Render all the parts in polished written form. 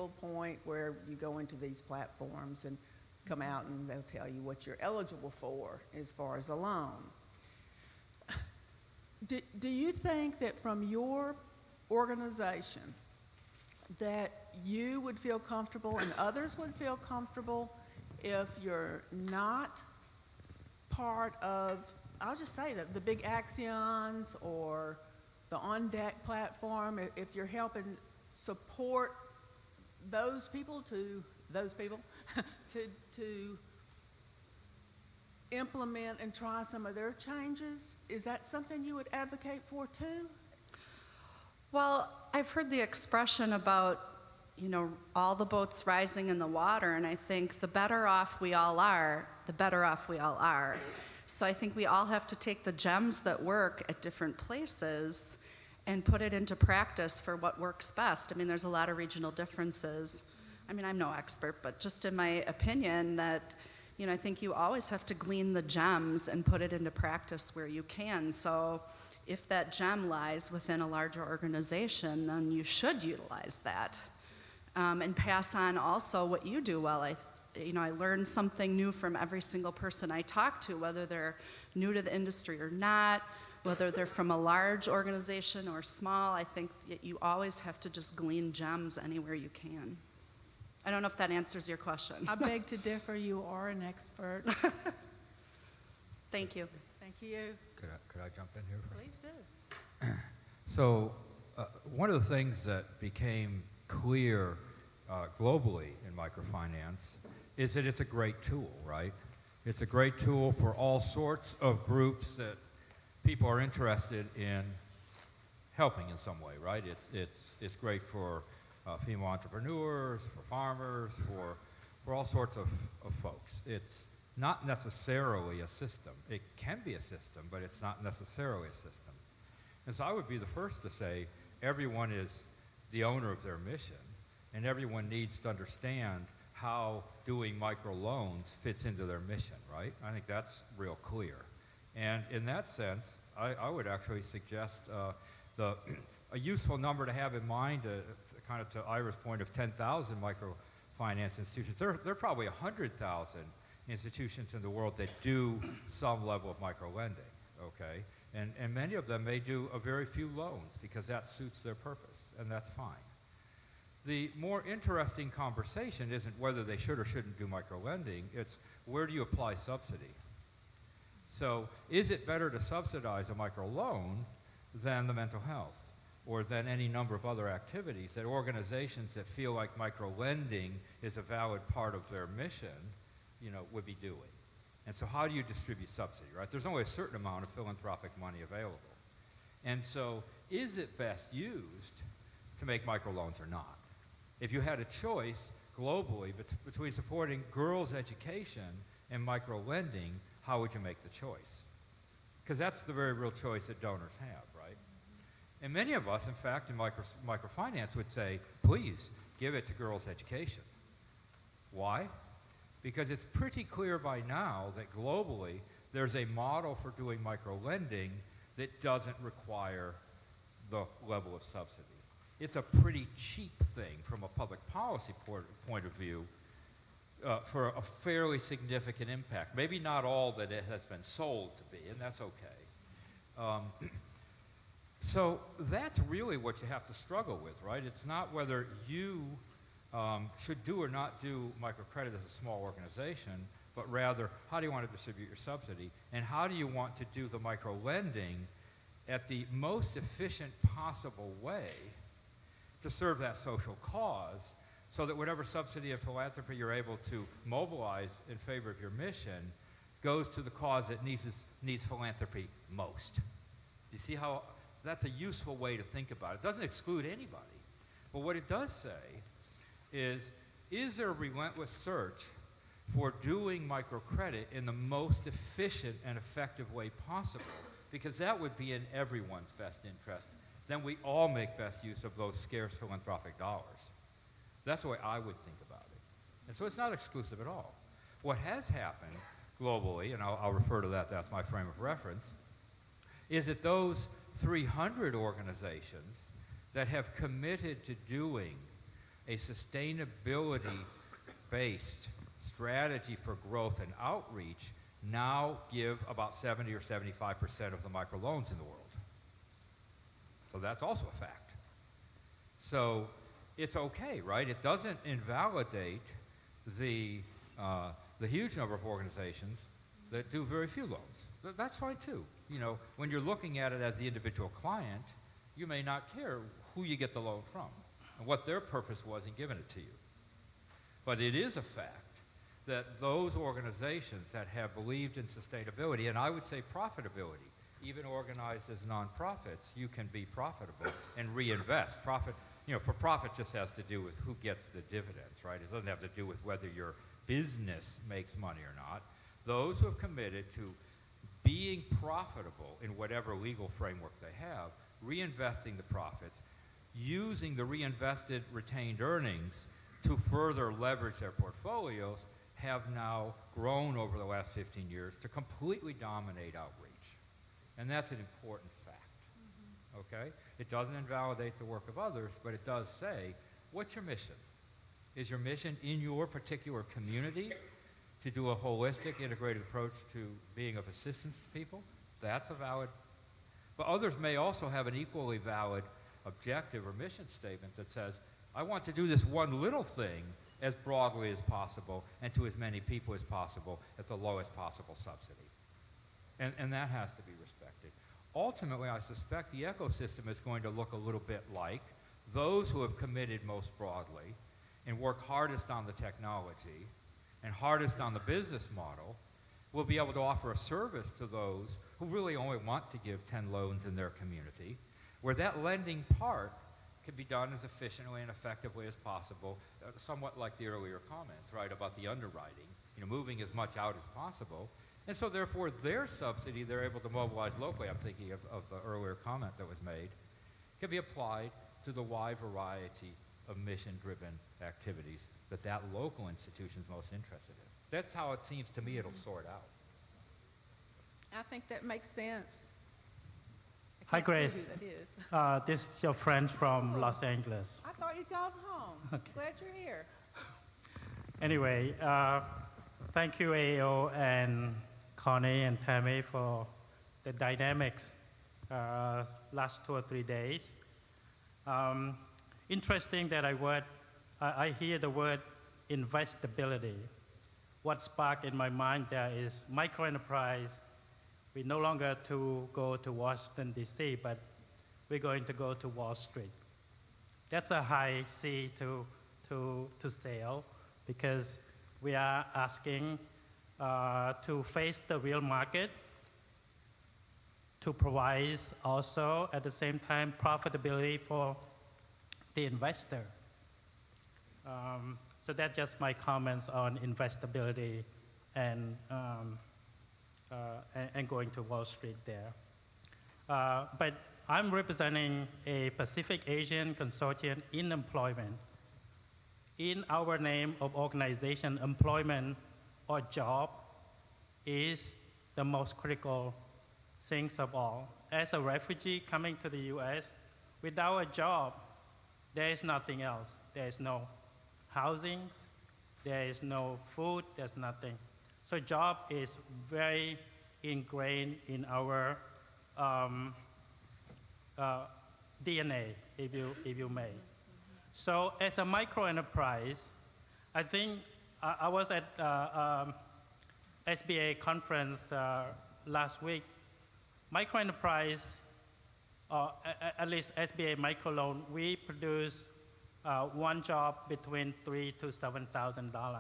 initial point where you go into these platforms and come out and they'll tell you what you're eligible for as far as a loan. Do you think that from your organization that you would feel comfortable and others would feel comfortable if you're not part of, I'll just say that, the big Axions or the On Deck platform, if you're helping support those people to implement and try some of their changes? Is that something you would advocate for too? Well, I've heard the expression about, all the boats rising in the water, and I think the better off we all are, the better off we all are. So I think we all have to take the gems that work at different places and put it into practice for what works best. I mean, there's a lot of regional differences. I mean, I'm no expert, but just in my opinion that, I think you always have to glean the gems and put it into practice where you can. So if that gem lies within a larger organization, then you should utilize that. And pass on also what you do well. I learn something new from every single person I talk to, whether they're new to the industry or not, whether they're from a large organization or small. I think you always have to just glean gems anywhere you can. I don't know if that answers your question. I beg to differ. You are an expert. Thank you. Thank you. Could I jump in here? Please do. So one of the things that became clear globally in microfinance is that it's a great tool, right? It's a great tool for all sorts of groups that people are interested in helping in some way, right? It's great for female entrepreneurs, for farmers, for all sorts of folks. It's not necessarily a system. It can be a system, but it's not necessarily a system. And so I would be the first to say everyone is the owner of their mission, and everyone needs to understand how doing microloans fits into their mission, right? I think that's real clear. And in that sense, I would actually suggest a useful number to have in mind, kind of to Ira's point of 10,000 microfinance institutions. There are probably 100,000 institutions in the world that do some level of microlending, okay? And many of them may do a very few loans because that suits their purpose, and that's fine. The more interesting conversation isn't whether they should or shouldn't do microlending, it's where do you apply subsidy? So is it better to subsidize a microloan than the mental health or than any number of other activities that organizations that feel like microlending is a valid part of their mission, would be doing? And so how do you distribute subsidy, right? There's only a certain amount of philanthropic money available. And so is it best used to make microloans or not? If you had a choice globally between supporting girls' education and microlending, how would you make the choice? Because that's the very real choice that donors have, right? And many of us, in fact, in microfinance would say, please, give it to girls' education. Why? Because it's pretty clear by now that globally there's a model for doing microlending that doesn't require the level of subsidy. It's a pretty cheap thing from a public policy point of view for a fairly significant impact. Maybe not all that it has been sold to be, and that's okay. So that's really what you have to struggle with, right? It's not whether you should do or not do microcredit as a small organization, but rather how do you want to distribute your subsidy, and how do you want to do the microlending at the most efficient possible way to serve that social cause, so that whatever subsidy of philanthropy you're able to mobilize in favor of your mission goes to the cause that needs philanthropy most. Do you see how that's a useful way to think about it? It doesn't exclude anybody. But what it does say is there a relentless search for doing microcredit in the most efficient and effective way possible? Because that would be in everyone's best interest. Then we all make best use of those scarce philanthropic dollars. That's the way I would think about it. And so it's not exclusive at all. What has happened globally, and I'll refer to that, that's my frame of reference, is that those 300 organizations that have committed to doing a sustainability-based strategy for growth and outreach now give about 70 or 75% of the microloans in the world. So that's also a fact. So it's okay, right? It doesn't invalidate the huge number of organizations that do very few loans. That's fine too. You know, when you're looking at it as the individual client, you may not care who you get the loan from and what their purpose was in giving it to you. But it is a fact that those organizations that have believed in sustainability, and I would say profitability, even organized as nonprofits, you can be profitable and reinvest. Profit, you know, for profit just has to do with who gets the dividends, right? It doesn't have to do with whether your business makes money or not. Those who have committed to being profitable in whatever legal framework they have, reinvesting the profits, using the reinvested retained earnings to further leverage their portfolios, have now grown over the last 15 years to completely dominate outreach. And that's an important fact, okay? It doesn't invalidate the work of others, but it does say, what's your mission? Is your mission in your particular community to do a holistic, integrated approach to being of assistance to people? That's a valid, but others may also have an equally valid objective or mission statement that says, I want to do this one little thing as broadly as possible and to as many people as possible at the lowest possible subsidy. And that has to be respected. Ultimately, I suspect the ecosystem is going to look a little bit like those who have committed most broadly and work hardest on the technology and hardest on the business model will be able to offer a service to those who really only want to give 10 loans in their community, where that lending part can be done as efficiently and effectively as possible, somewhat like the earlier comments, right, about the underwriting, you know, moving as much out as possible. And so therefore their subsidy they're able to mobilize locally, I'm thinking of the earlier comment that was made, can be applied to the wide variety of mission-driven activities that that local institution is most interested in. That's how it seems to me it'll sort out. I think that makes sense. Hi, I can't Grace. see who that is. This is your friend from Los Angeles. I thought you'd gone home. Okay. Glad you're here. Anyway, thank you, AO and Connie and Tammy for the dynamics last 2 or 3 days. Interesting that I hear the word investability. What sparked in my mind there is microenterprise. We no longer to go to Washington, D.C., but we're going to go to Wall Street. That's a high sea to sail because we are asking to face the real market, to provide also at the same time profitability for the investor. So that's just my comments on investability and going to Wall Street there. But I'm representing a Pacific Asian consortium in employment. In our name of organization, employment or job is the most critical things of all. As a refugee coming to the US, without a job, there is nothing else. There is no housing, there is no food, there's nothing. So job is very ingrained in our DNA, if you may. So as a micro enterprise, I think I was at SBA conference last week. Micro enterprise, at least SBA microloan, we produce one job between $3,000 to $7,000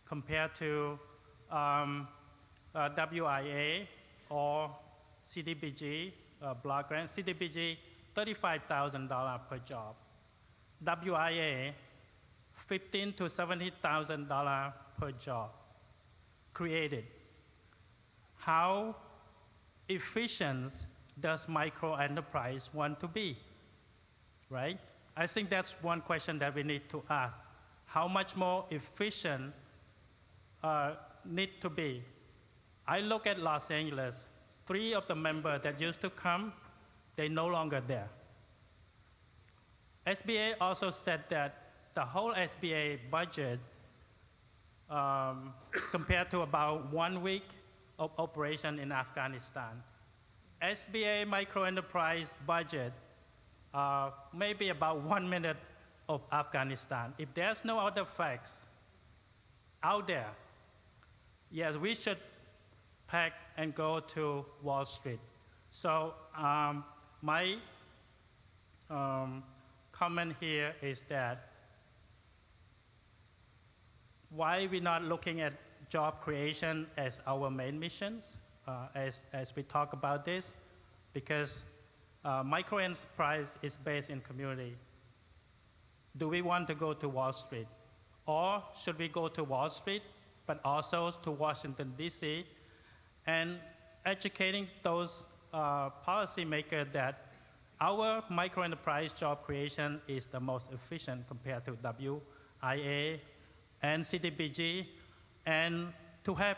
compared to WIA or CDBG block grant. CDBG, $35,000 per job. WIA, $15,000 to $70,000 per job created. How efficient does micro enterprise want to be, right? I think that's one question that we need to ask. How much more efficient need to be? I look at Los Angeles, 3 of the members that used to come, they're no longer there. SBA also said that the whole SBA budget, compared to about 1 week of operation in Afghanistan, SBA microenterprise budget maybe about 1 minute of Afghanistan. If there's no other facts out there, yes, we should pack and go to Wall Street. So my comment here is that why we're not looking at job creation as our main missions as we talk about this, because microenterprise is based in community. Do we want to go to Wall Street? Or should we go to Wall Street, but also to Washington, D.C., and educating those policymakers that our microenterprise job creation is the most efficient compared to WIA and CDBG, and to have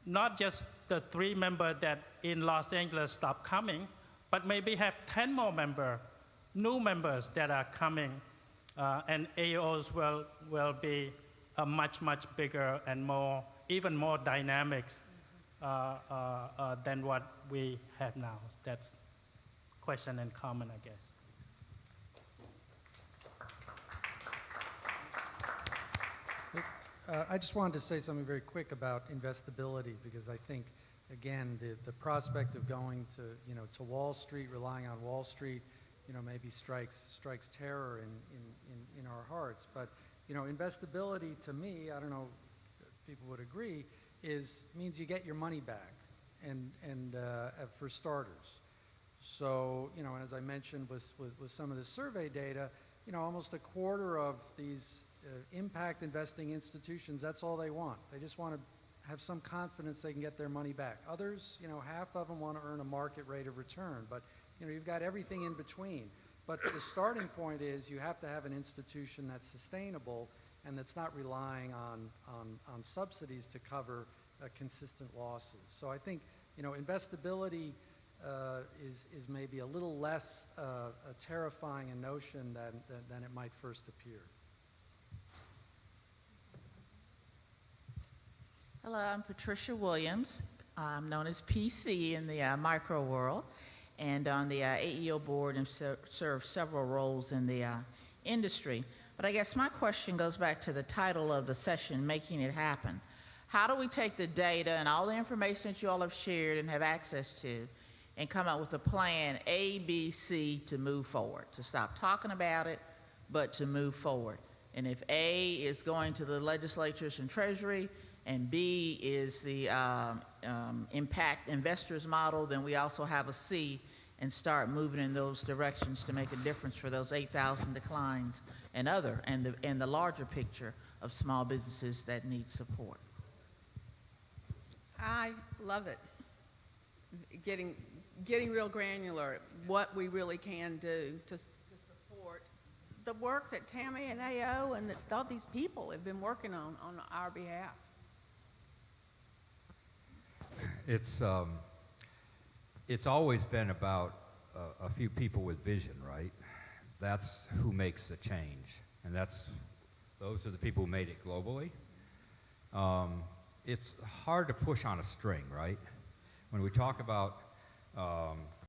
not just the 3 members that in Los Angeles stopped coming, but maybe have 10 more new members that are coming, and AOs will be a much bigger and even more dynamics than what we have now. That's question and comment, I guess. I just wanted to say something very quick about investability, because I think, again, the prospect of going to Wall Street, relying on Wall Street, maybe strikes terror in our hearts. But investability, to me, I don't know if people would agree, means you get your money back, and for starters. So and as I mentioned with some of the survey data, almost a quarter of these impact investing institutions, that's all they want. They just want to have some confidence they can get their money back. Others, half of them want to earn a market rate of return, but you've got everything in between. But the starting point is you have to have an institution that's sustainable and that's not relying on subsidies to cover consistent losses. So I think investability is maybe a little less a terrifying a notion than it might first appear. Hello, I'm Patricia Williams. I'm known as PC in the micro world, and on the AEO board and served several roles in the industry. But I guess my question goes back to the title of the session, Making It Happen. How do we take the data and all the information that you all have shared and have access to and come up with a plan A, B, C to move forward, to stop talking about it, but to move forward? And if A is going to the legislatures and Treasury, and B is the impact investors model, then we also have a C and start moving in those directions to make a difference for those 8,000 declines and the larger picture of small businesses that need support. I love it. Getting real granular, what we really can do to support the work that Tammy and AO and all these people have been working on our behalf. It's always been about a few people with vision, right? That's who makes the change, and those are the people who made it globally. It's hard to push on a string, right? When we talk about